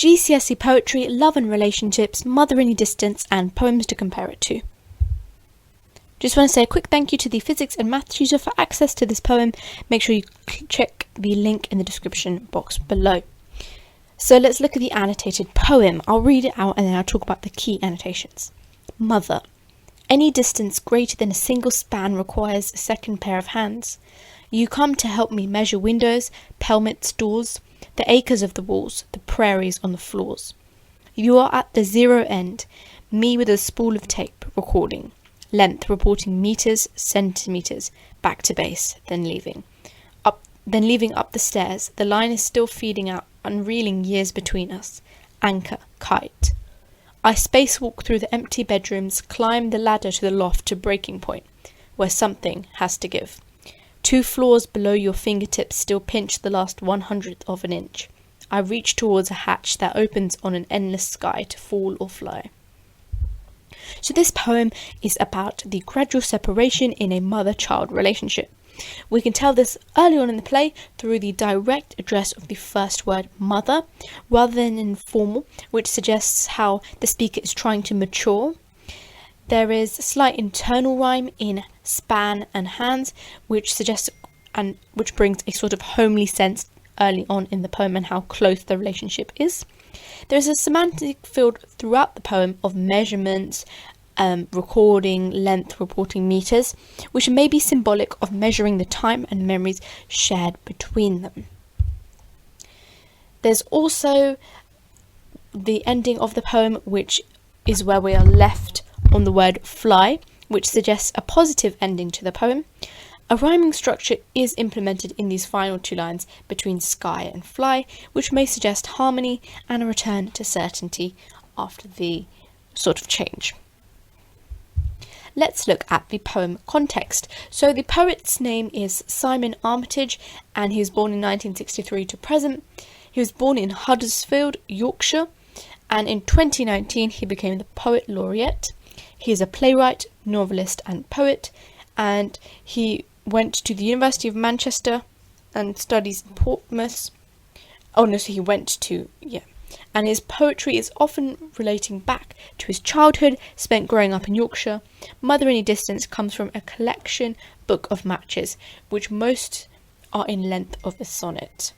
GCSE Poetry, Love and Relationships, Mother Any Distance, and Poems to Compare It To. Just want to say a quick thank you to the physics and math tutor for access to this poem. Make sure you check the link in the description box below. So let's look at the annotated poem. I'll read it out and then I'll talk about the key annotations. Mother. Any distance greater than a single span requires a second pair of hands. You come to help me measure windows, pelmets, doors, the acres of the walls, the prairies on the floors. You are at the zero end, me with a spool of tape, recording. Length reporting meters, centimeters, back to base, then leaving up the stairs. The line is still feeding out, unreeling years between us. Anchor, kite. I spacewalk through the empty bedrooms, climb the ladder to the loft to breaking point, where something has to give. 2 floors below your fingertips still pinch the last 100th of an inch. I reach towards a hatch that opens on an endless sky to fall or fly. So this poem is about the gradual separation in a mother-child relationship. We can tell this early on in the play through the direct address of the first word, mother, rather than informal, which suggests how the speaker is trying to mature. There is a slight internal rhyme in span and hands, which suggests and which brings a sort of homely sense early on in the poem and how close the relationship is. There is a semantic field throughout the poem of measurements, recording, length, reporting meters, which may be symbolic of measuring the time and memories shared between them. There's also the ending of the poem, which is where we are left on the word fly, which suggests a positive ending to the poem. A rhyming structure is implemented in these final 2 lines between sky and fly, which may suggest harmony and a return to certainty after the sort of change. Let's look at the poem context. So the poet's name is Simon Armitage, and he was born in 1963 to present. He was born in Huddersfield, Yorkshire, and in 2019 he became the Poet Laureate. He is a playwright, novelist and poet, and he went to the University of Manchester and studies in Portsmouth. And his poetry is often relating back to his childhood spent growing up in Yorkshire. Mother Any Distance comes from a collection book of matches, which most are in length of a sonnet.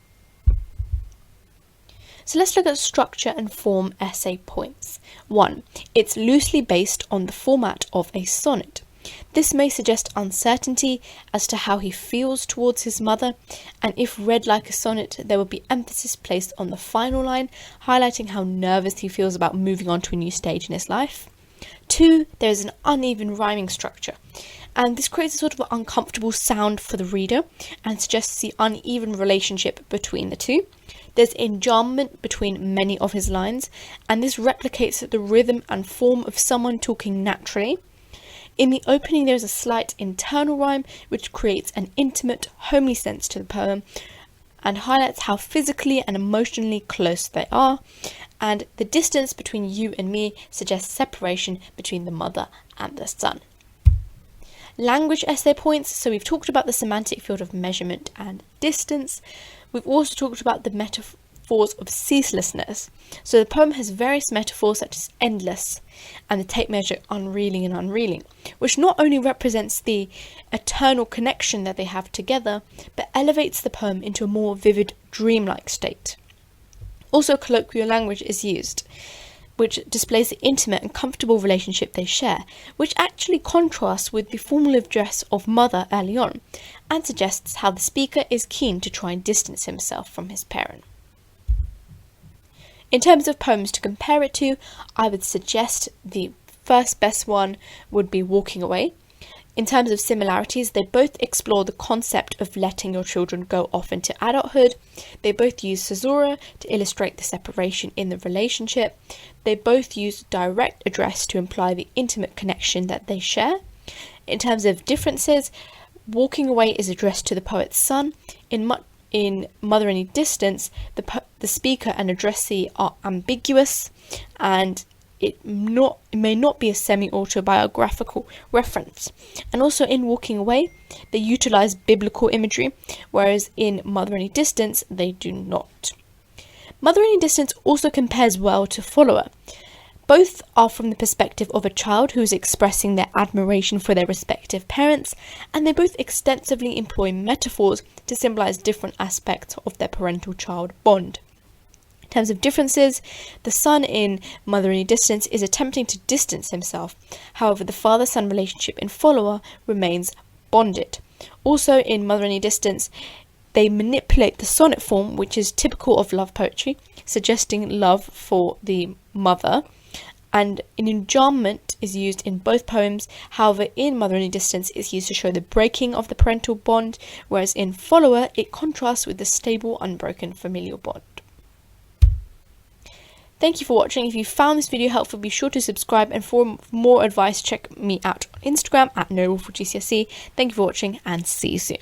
So let's look at structure and form essay points. 1. It's loosely based on the format of a sonnet. This may suggest uncertainty as to how he feels towards his mother, and if read like a sonnet, there will be emphasis placed on the final line, highlighting how nervous he feels about moving on to a new stage in his life. 2. There is an uneven rhyming structure, and this creates a sort of uncomfortable sound for the reader and suggests the uneven relationship between the two. There's enjambment between many of his lines, and this replicates the rhythm and form of someone talking naturally. In the opening, there is a slight internal rhyme, which creates an intimate, homely sense to the poem and highlights how physically and emotionally close they are. And the distance between you and me suggests separation between the mother and the son. Language essay points. So we've talked about the semantic field of measurement and distance. We've also talked about the metaphors of ceaselessness. So the poem has various metaphors such as endless and the tape measure unreeling and unreeling, which not only represents the eternal connection that they have together, but elevates the poem into a more vivid, dreamlike state. Also, colloquial language is used, which displays the intimate and comfortable relationship they share, which actually contrasts with the formal address of mother early on, and suggests how the speaker is keen to try and distance himself from his parent. In terms of poems to compare it to, I would suggest the first best one would be Walking Away. In terms of similarities, they both explore the concept of letting your children go off into adulthood. They both use caesura to illustrate the separation in the relationship. They both use direct address to imply the intimate connection that they share. In terms of differences, Walking Away is addressed to the poet's son. In Mother Any Distance, the speaker and addressee are ambiguous, and it may not be a semi-autobiographical reference. And also in Walking Away, they utilise biblical imagery, whereas in Mother Any Distance, they do not. Mother Any Distance also compares well to Follower. Both are from the perspective of a child who is expressing their admiration for their respective parents, and they both extensively employ metaphors to symbolize different aspects of their parental-child bond. In terms of differences, the son in Mother Any Distance is attempting to distance himself. However, the father-son relationship in Follower remains bonded. Also, in Mother Any Distance, they manipulate the sonnet form, which is typical of love poetry, suggesting love for the mother, and an enjambment is used in both poems. However, in Mother Any Distance, it's used to show the breaking of the parental bond, whereas in Follower, it contrasts with the stable, unbroken familial bond. Thank you for watching. If you found this video helpful, be sure to subscribe, and for more advice, check me out on Instagram at NoWaffle GCSE. Thank you for watching, and see you soon.